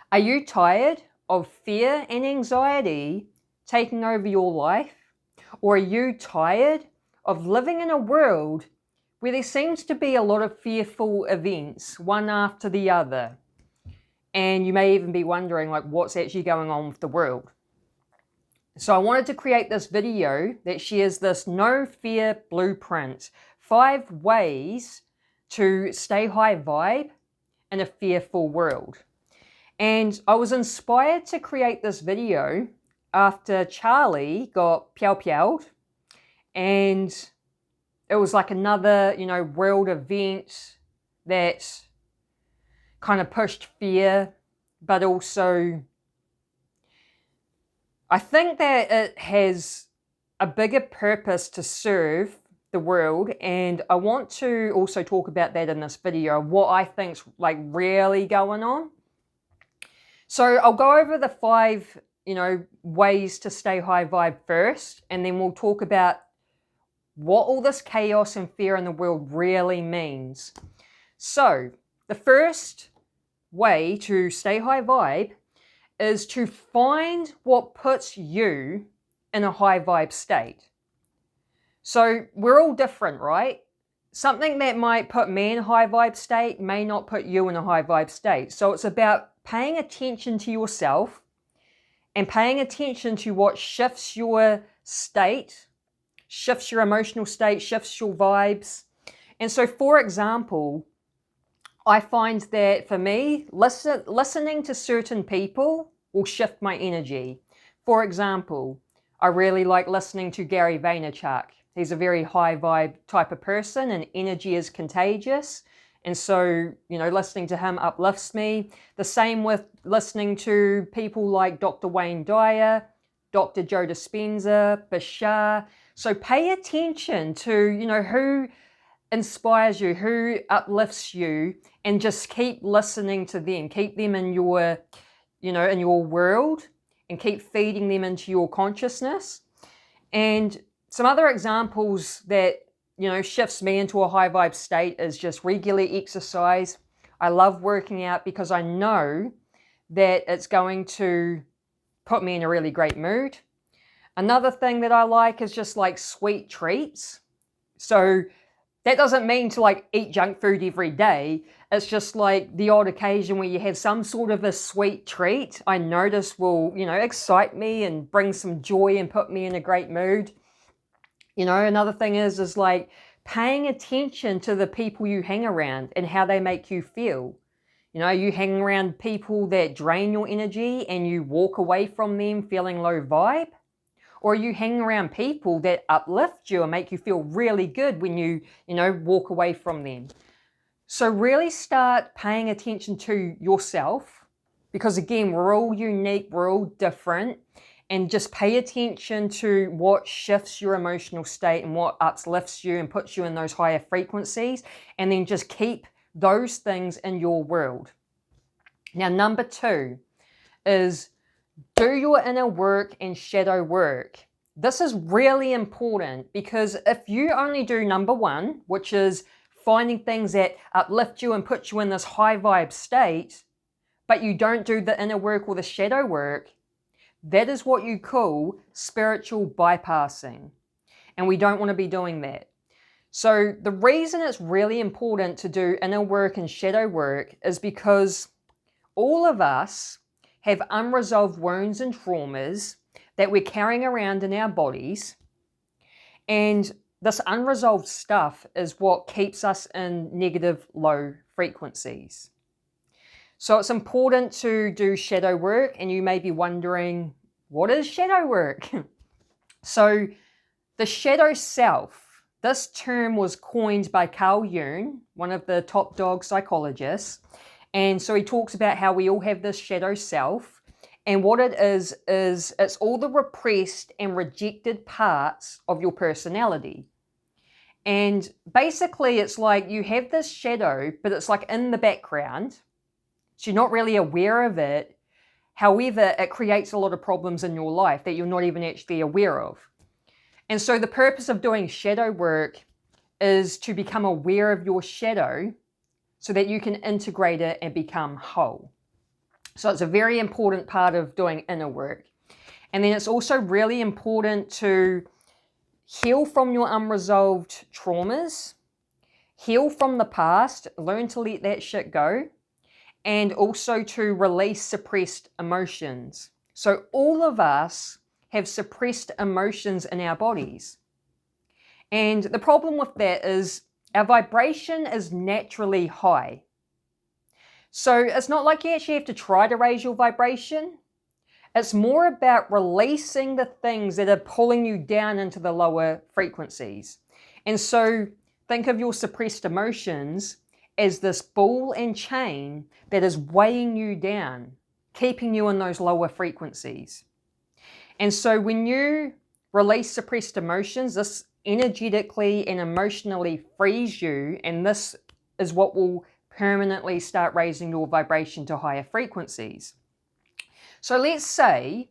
Are you tired of fear and anxiety taking over your life? Or are you tired of living in a world where there seems to be a lot of fearful events, one after the other? And you may even be wondering, like, what's actually going on with the world? So I wanted to create this video that shares this no fear blueprint, 5 ways to stay high vibe in a fearful world. And I was inspired to create this video after Charlie got piao-piaoed, and it was like another, world event that kind of pushed fear, but also I think that it has a bigger purpose to serve the world, and I want to also talk about that in this video, what I think's like really going on. So I'll go over the 5, ways to stay high vibe first, and then we'll talk about what all this chaos and fear in the world really means. So the first way to stay high vibe is to find what puts you in a high vibe state. So we're all different, right? Something that might put me in a high vibe state may not put you in a high vibe state. So it's about paying attention to yourself and paying attention to what shifts your state, shifts your emotional state, shifts your vibes. And so, for example, I find that for me, listening to certain people will shift my energy. For example, I really like listening to Gary Vaynerchuk. He's a very high vibe type of person, and energy is contagious. And so, listening to him uplifts me. The same with listening to people like Dr. Wayne Dyer, Dr. Joe Dispenza, Bashar. So pay attention to, who inspires you, who uplifts you, and just keep listening to them. Keep them in your, in your world, and keep feeding them into your consciousness. And some other examples that, shifts me into a high vibe state is just regular exercise. I love working out because I know that it's going to put me in a really great mood. Another thing that I like is just like sweet treats. So that doesn't mean to like eat junk food every day. It's just like the odd occasion where you have some sort of a sweet treat I notice will, excite me and bring some joy and put me in a great mood. Another thing is like paying attention to the people you hang around and how they make you feel. You hang around people that drain your energy and you walk away from them feeling low vibe. Or you hang around people that uplift you and make you feel really good when you, walk away from them. So really start paying attention to yourself, because again, we're all unique, we're all different, and just pay attention to what shifts your emotional state and what uplifts you and puts you in those higher frequencies, and then just keep those things in your world. Now, number 2 is do your inner work and shadow work. This is really important, because if you only do number 1, which is finding things that uplift you and put you in this high vibe state, but you don't do the inner work or the shadow work, that is what you call spiritual bypassing. And we don't want to be doing that. So the reason it's really important to do inner work and shadow work is because all of us have unresolved wounds and traumas that we're carrying around in our bodies. And this unresolved stuff is what keeps us in negative low frequencies. So it's important to do shadow work, and you may be wondering, what is shadow work? So the shadow self, this term was coined by Carl Jung, one of the top dog psychologists. And so he talks about how we all have this shadow self. And what it is it's all the repressed and rejected parts of your personality. And basically it's like you have this shadow, but it's like in the background. So you're not really aware of it. However, it creates a lot of problems in your life that you're not even actually aware of. And so the purpose of doing shadow work is to become aware of your shadow so that you can integrate it and become whole. So it's a very important part of doing inner work. And then it's also really important to heal from your unresolved traumas, heal from the past, learn to let that shit go, and also to release suppressed emotions. So all of us have suppressed emotions in our bodies. And the problem with that is our vibration is naturally high. So it's not like you actually have to try to raise your vibration. It's more about releasing the things that are pulling you down into the lower frequencies. And so think of your suppressed emotions as this ball and chain that is weighing you down, keeping you in those lower frequencies. And so when you release suppressed emotions, this energetically and emotionally frees you, and this is what will permanently start raising your vibration to higher frequencies. So let's say,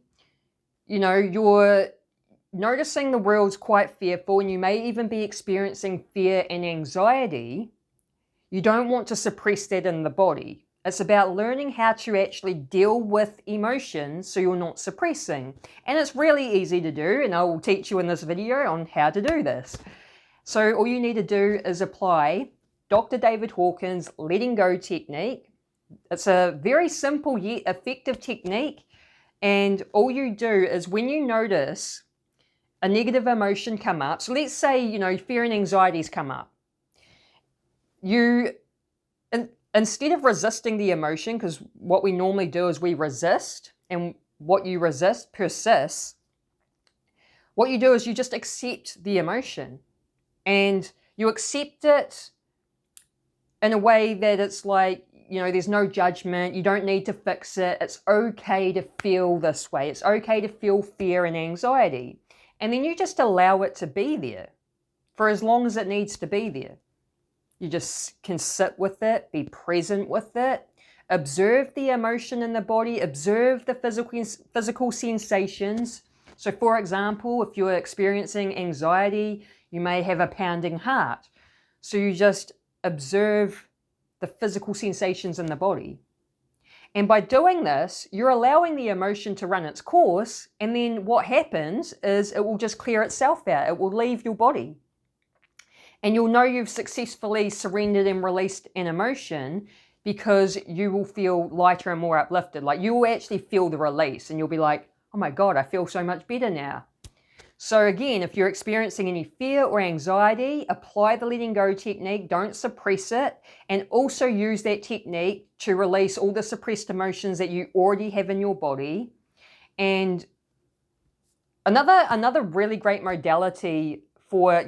you're noticing the world's quite fearful and you may even be experiencing fear and anxiety. You don't want to suppress that in the body. It's about learning how to actually deal with emotions so you're not suppressing. And it's really easy to do, and I will teach you in this video on how to do this. So all you need to do is apply Dr. David Hawkins' letting go technique. It's a very simple yet effective technique. And all you do is when you notice a negative emotion come up, so let's say, fear and anxieties come up. Instead of resisting the emotion, because what we normally do is we resist, and what you resist persists, what you do is you just accept the emotion. And you accept it in a way that it's like, there's no judgment. You don't need to fix it. It's okay to feel this way. It's okay to feel fear and anxiety. And then you just allow it to be there for as long as it needs to be there. You just can sit with it, be present with it, observe the emotion in the body, observe the physical sensations. So for example, if you're experiencing anxiety, you may have a pounding heart. So you just observe the physical sensations in the body. And by doing this, you're allowing the emotion to run its course, and then what happens is it will just clear itself out. It will leave your body. And you'll know you've successfully surrendered and released an emotion because you will feel lighter and more uplifted. Like you will actually feel the release and you'll be like, oh my God, I feel so much better now. So again, if you're experiencing any fear or anxiety, apply the letting go technique, don't suppress it, and also use that technique to release all the suppressed emotions that you already have in your body. And another really great modality for,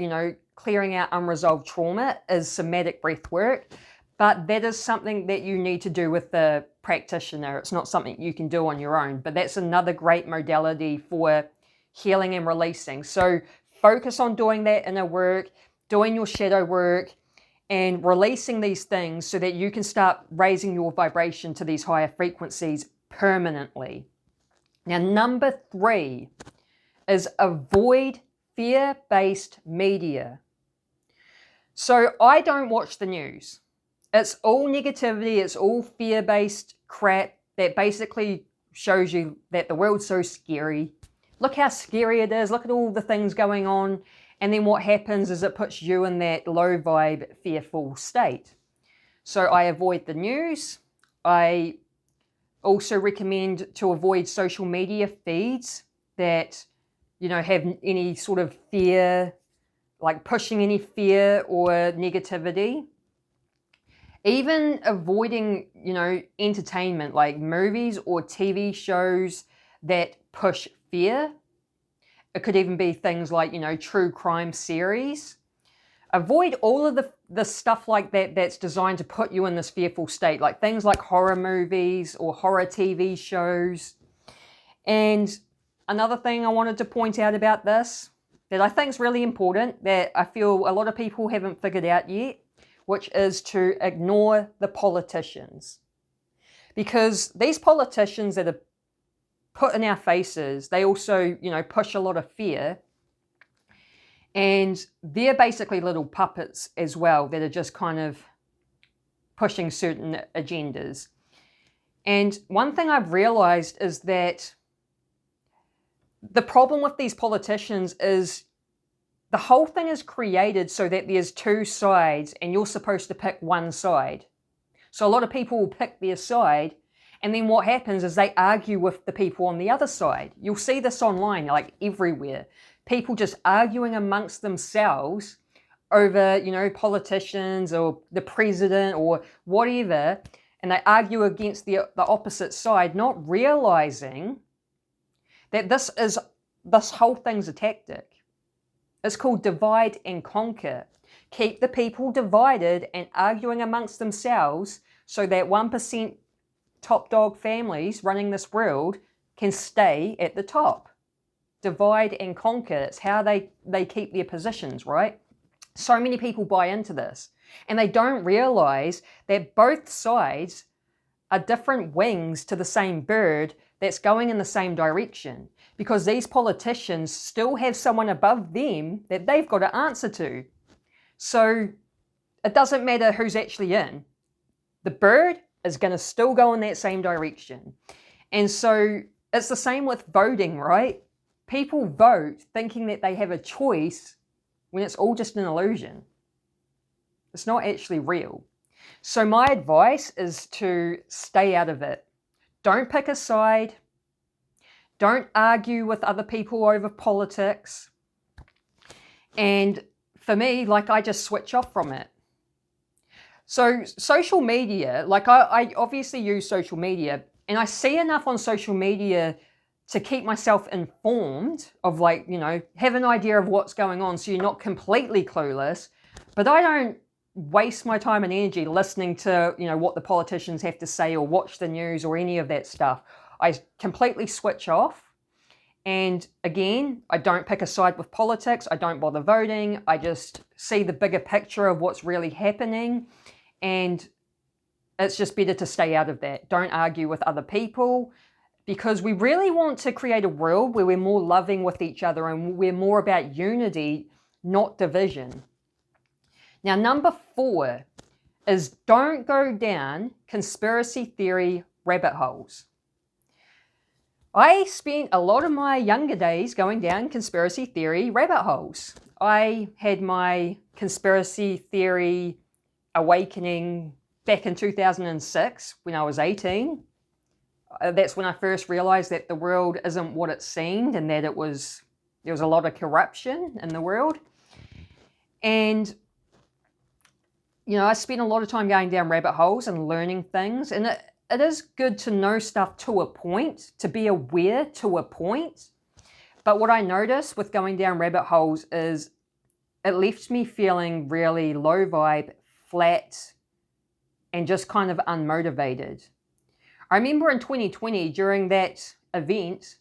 clearing out unresolved trauma is somatic breath work, but that is something that you need to do with the practitioner. It's not something you can do on your own, but that's another great modality for healing and releasing. So focus on doing that inner work, doing your shadow work, and releasing these things so that you can start raising your vibration to these higher frequencies permanently. Now, number 3 is avoid fear-based media. So I don't watch the news. It's all negativity, it's all fear-based crap that basically shows you that the world's so scary. Look how scary it is, look at all the things going on, and then what happens is it puts you in that low vibe, fearful state. So I avoid the news. I also recommend to avoid social media feeds that, have any sort of fear, like pushing any fear or negativity. Even avoiding, entertainment like movies or TV shows that push fear. It could even be things like, true crime series. Avoid all of the stuff like that that's designed to put you in this fearful state, like things like horror movies or horror TV shows. And another thing I wanted to point out about this that I think is really important, that I feel a lot of people haven't figured out yet, which is to ignore the politicians. Because these politicians that are put in our faces, they also, push a lot of fear. And they're basically little puppets as well that are just kind of pushing certain agendas. And one thing I've realized is that the problem with these politicians is the whole thing is created so that there's two sides and you're supposed to pick one side. So a lot of people will pick their side, and then what happens is they argue with the people on the other side. You'll see this online, like everywhere. People just arguing amongst themselves over, politicians or the president or whatever, and they argue against the opposite side, not realizing that this whole thing's a tactic. It's called divide and conquer. Keep the people divided and arguing amongst themselves so that 1% top dog families running this world can stay at the top. Divide and conquer. It's how they keep their positions, right? So many people buy into this, and they don't realize that both sides are different wings to the same bird that's going in the same direction, because these politicians still have someone above them that they've got to answer to. So it doesn't matter who's actually in. The bird is going to still go in that same direction. And so it's the same with voting, right? People vote thinking that they have a choice when it's all just an illusion. It's not actually real. So my advice is to stay out of it. Don't pick a side. Don't argue with other people over politics. And for me, I just switch off from it. So social media, I obviously use social media, and I see enough on social media to keep myself informed of have an idea of what's going on so you're not completely clueless. But I don't waste my time and energy listening to, what the politicians have to say or watch the news or any of that stuff. I completely switch off. And again, I don't pick a side with politics. I don't bother voting. I just see the bigger picture of what's really happening. And it's just better to stay out of that. Don't argue with other people, because we really want to create a world where we're more loving with each other and we're more about unity, not division. Now, number 4 is don't go down conspiracy theory rabbit holes. I spent a lot of my younger days going down conspiracy theory rabbit holes. I had my conspiracy theory awakening back in 2006 when I was 18. That's when I first realized that the world isn't what it seemed, and that there was a lot of corruption in the world. And I spent a lot of time going down rabbit holes and learning things, and it is good to know stuff to a point, to be aware to a point. But what I noticed with going down rabbit holes is it left me feeling really low vibe, flat, and just kind of unmotivated. I remember in 2020, during that event,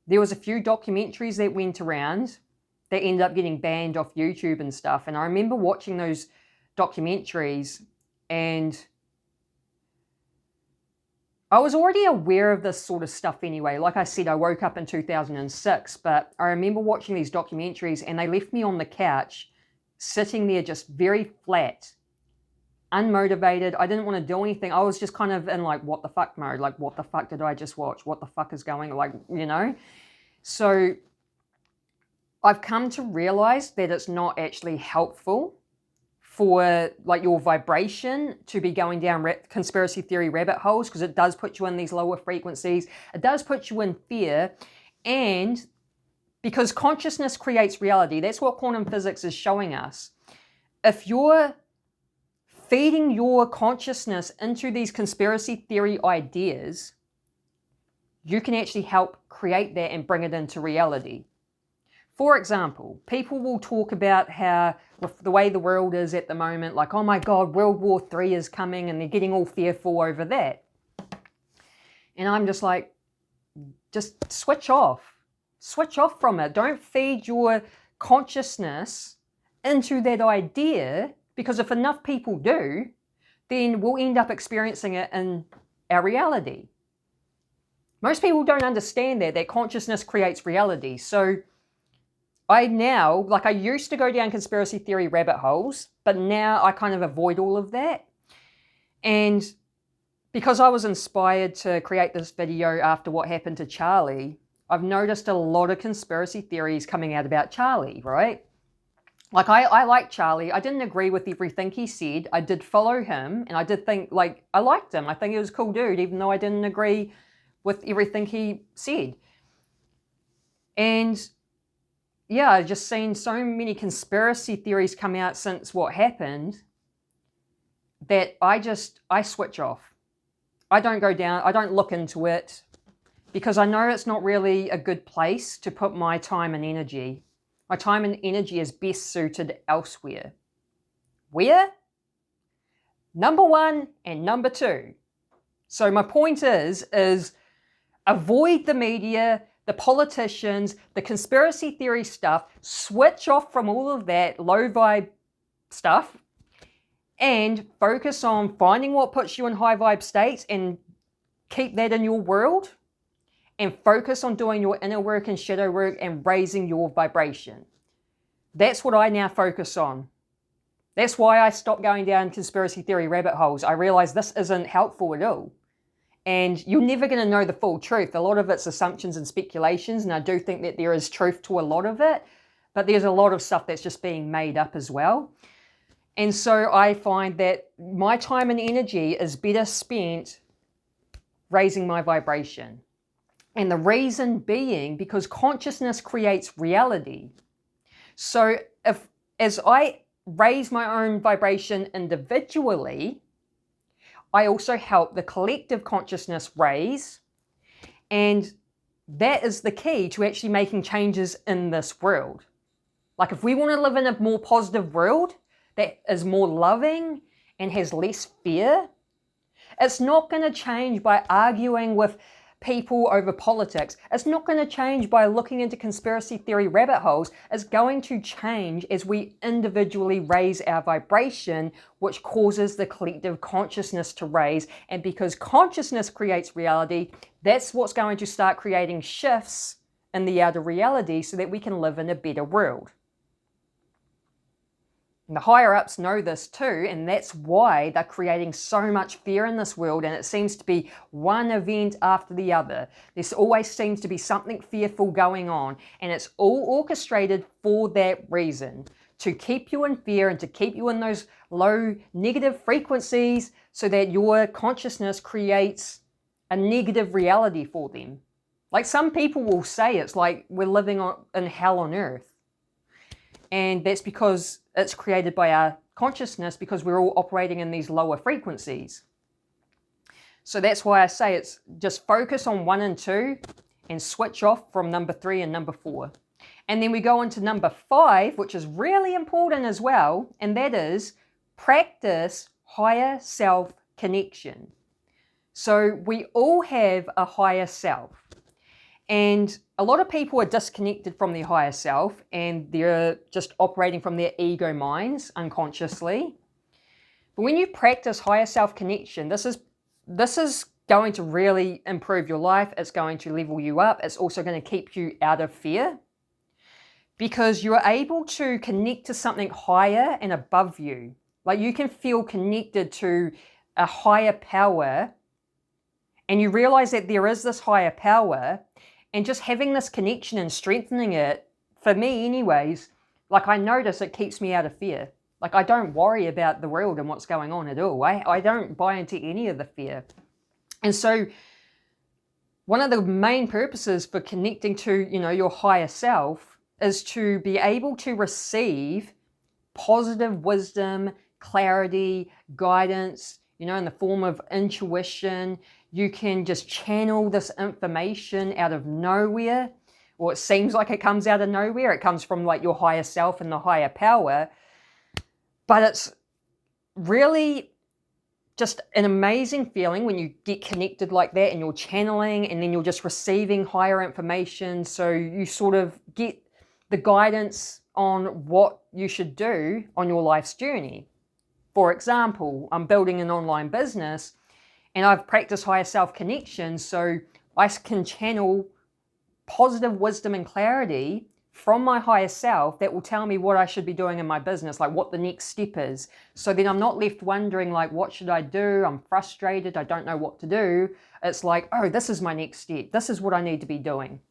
there was a few documentaries that went around that ended up getting banned off YouTube and stuff. And I remember watching those documentaries, and I was already aware of this sort of stuff anyway. Like I said, I woke up in 2006, but I remember watching these documentaries and they left me on the couch, sitting there just very flat, unmotivated. I didn't want to do anything. I was just kind of in what the fuck mode. What the fuck did I just watch? What the fuck is going on? So I've come to realize that it's not actually helpful for your vibration to be going down conspiracy theory rabbit holes, because it does put you in these lower frequencies. It does put you in fear. And because consciousness creates reality, that's what quantum physics is showing us. If you're feeding your consciousness into these conspiracy theory ideas, you can actually help create that and bring it into reality. For example, people will talk about how, with the way the world is at the moment, oh my God, World War III is coming, and they're getting all fearful over that. And I'm just just switch off. Switch off from it. Don't feed your consciousness into that idea, because if enough people do, then we'll end up experiencing it in our reality. Most people don't understand that consciousness creates reality. So I now, I used to go down conspiracy theory rabbit holes, but now I kind of avoid all of that. And Because I was inspired to create this video after what happened to Charlie, I've noticed a lot of conspiracy theories coming out about Charlie, right? Like, I like Charlie. I didn't agree with everything he said. I did follow him, and I did think, like, I liked him. I think he was a cool dude, even though I didn't agree with everything he said. And yeah, I've just seen so many conspiracy theories come out since what happened that I switch off. I don't go down, I don't look into it, because I know it's not really a good place to put my time and energy. My time and energy is best suited elsewhere. Where? Number 1 and number 2. So my point is avoid the media, the politicians, the conspiracy theory stuff, switch off from all of that low vibe stuff, and focus on finding what puts you in high vibe states and keep that in your world, and focus on doing your inner work and shadow work and raising your vibration. That's what I now focus on. That's why I stopped going down conspiracy theory rabbit holes. I realized this isn't helpful at all. And you're never going to know the full truth. A lot of it's assumptions and speculations, and I do think that there is truth to a lot of it, but there's a lot of stuff that's just being made up as well. And so I find that my time and energy is better spent raising my vibration. And the reason being because consciousness creates reality. So as I raise my own vibration individually, I also help the collective consciousness raise. And that is the key to actually making changes in this world. Like, if we want to live in a more positive world that is more loving and has less fear, it's not going to change by arguing with people over politics. It's not going to change by looking into conspiracy theory rabbit holes. It's going to change as we individually raise our vibration, which causes the collective consciousness to raise. And because consciousness creates reality, that's what's going to start creating shifts in the outer reality so that we can live in a better world. And the higher ups know this too, and that's why they're creating so much fear in this world, and it seems to be one event after the other. There always seems to be something fearful going on, and it's all orchestrated for that reason, to keep you in fear and to keep you in those low negative frequencies so that your consciousness creates a negative reality for them. Like, some people will say it's like we're living in hell on earth. And that's because it's created by our consciousness, because we're all operating in these lower frequencies. So that's why I say it's just focus on 1 and 2 and switch off from number 3 and number 4. And then we go into number 5, which is really important as well, and that is practice higher self connection. So we all have a higher self. And a lot of people are disconnected from their higher self, and they're just operating from their ego minds unconsciously. But when you practice higher self connection, this is going to really improve your life. It's going to level you up. It's also going to keep you out of fear, because you're able to connect to something higher and above you. Like, you can feel connected to a higher power, and you realize that there is this higher power. And just having this connection and strengthening it, for me anyways, like, I notice it keeps me out of fear. Like, I don't worry about the world and what's going on at all. I don't buy into any of the fear. And so one of the main purposes for connecting to, your higher self is to be able to receive positive wisdom, clarity, guidance, in the form of intuition. You can just channel this information out of nowhere, or it seems like it comes out of nowhere. It comes from like your higher self and the higher power. But it's really just an amazing feeling when you get connected like that and you're channeling, and then you're just receiving higher information. So you sort of get the guidance on what you should do on your life's journey. For example, I'm building an online business, and I've practiced higher self-connection, so I can channel positive wisdom and clarity from my higher self that will tell me what I should be doing in my business, like what the next step is. So then I'm not left wondering, like, what should I do? I'm frustrated. I don't know what to do. It's like, oh, this is my next step. This is what I need to be doing.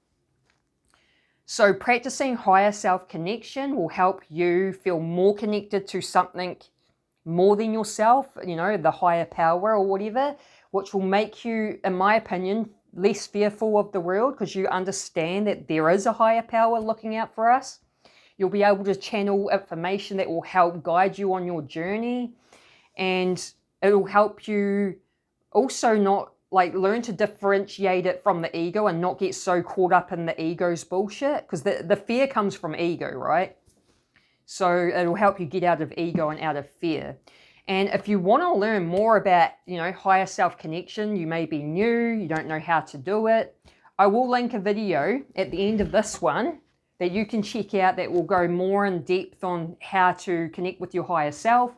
So practicing higher self connection will help you feel more connected to something more than yourself, you know, the higher power or whatever, which will make you, in my opinion, less fearful of the world because you understand that there is a higher power looking out for us. You'll be able to channel information that will help guide you on your journey, and it will help you also not like learn to differentiate it from the ego and not get so caught up in the ego's bullshit, because the fear comes from ego, right? So it'll help you get out of ego and out of fear. And if you want to learn more about, you know, higher self connection, you may be new, you don't know how to do it, I will link a video at the end of this one that you can check out that will go more in depth on how to connect with your higher self.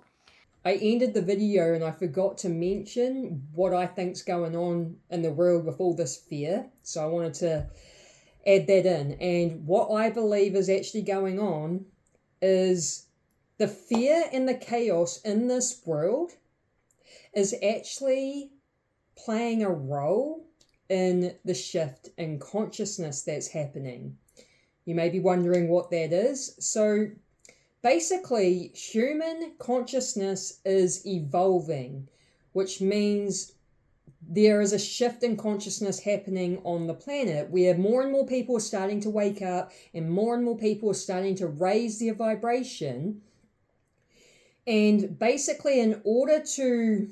I ended the video and I forgot to mention what I think's going on in the world with all this fear. So I wanted to add that in. And what I believe is actually going on is the fear and the chaos in this world is actually playing a role in the shift in consciousness that's happening. You may be wondering what that is. So basically, human consciousness is evolving, which means there is a shift in consciousness happening on the planet where more and more people are starting to wake up and more people are starting to raise their vibration. And basically, in order to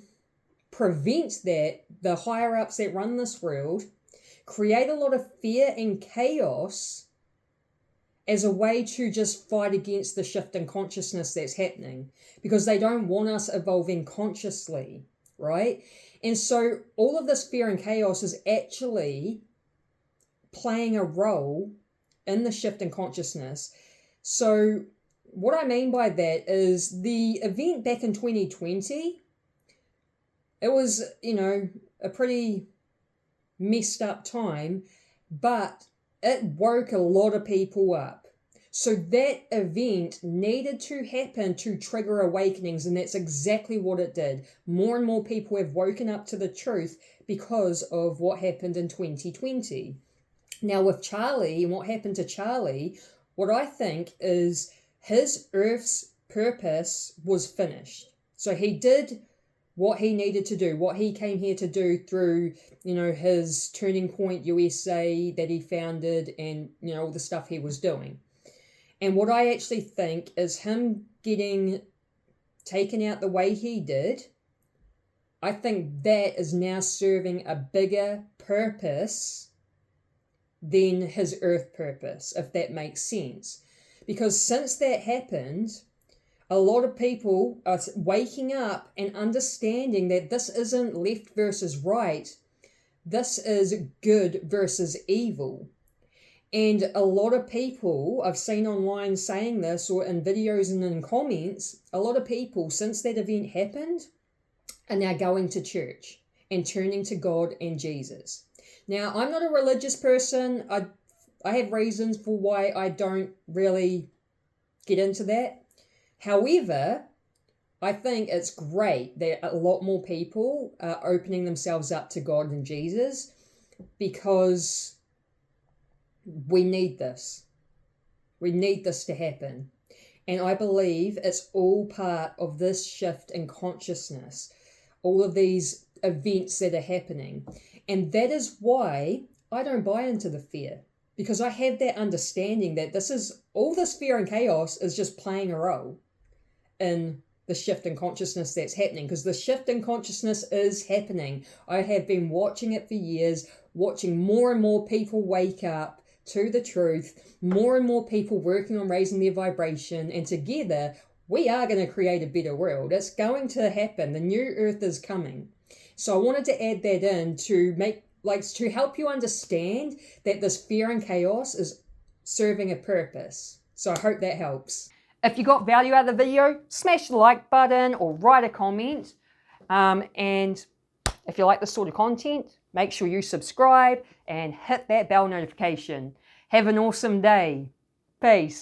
prevent that, the higher ups that run this world create a lot of fear and chaos as a way to just fight against the shift in consciousness that's happening, because they don't want us evolving consciously, right? And so all of this fear and chaos is actually playing a role in the shift in consciousness. So what I mean by that is the event back in 2020, it was, you know, a pretty messed up time, but it woke a lot of people up. So that event needed to happen to trigger awakenings, and that's exactly what it did. More and more people have woken up to the truth because of what happened in 2020. Now with Charlie and what happened to Charlie, what I think is his Earth's purpose was finished. So he did what he needed to do, what he came here to do through, you know, his Turning Point USA that he founded and, you know, all the stuff he was doing. And what I actually think is him getting taken out the way he did, I think that is now serving a bigger purpose than his Earth purpose, if that makes sense. Because since that happened, a lot of people are waking up and understanding that this isn't left versus right. This is good versus evil. And a lot of people I've seen online saying this, or in videos and in comments, a lot of people since that event happened are now going to church and turning to God and Jesus. Now, I'm not a religious person. I have reasons for why I don't really get into that. However, I think it's great that a lot more people are opening themselves up to God and Jesus, because we need this. We need this to happen. And I believe it's all part of this shift in consciousness, all of these events that are happening. And that is why I don't buy into the fear, because I have that understanding that this is all this fear and chaos is just playing a role in the shift in consciousness that's happening, because the shift in consciousness is happening. I have been watching it for years, watching more and more people wake up to the truth, more and more people working on raising their vibration, and together we are going to create a better world. It's going to happen. The new earth is coming. So I wanted to add that in to to help you understand that this fear and chaos is serving a purpose. So I hope that helps. If you got value out of the video, smash the like button or write a comment. And if you like this sort of content, make sure you subscribe and hit that bell notification. Have an awesome day. Peace.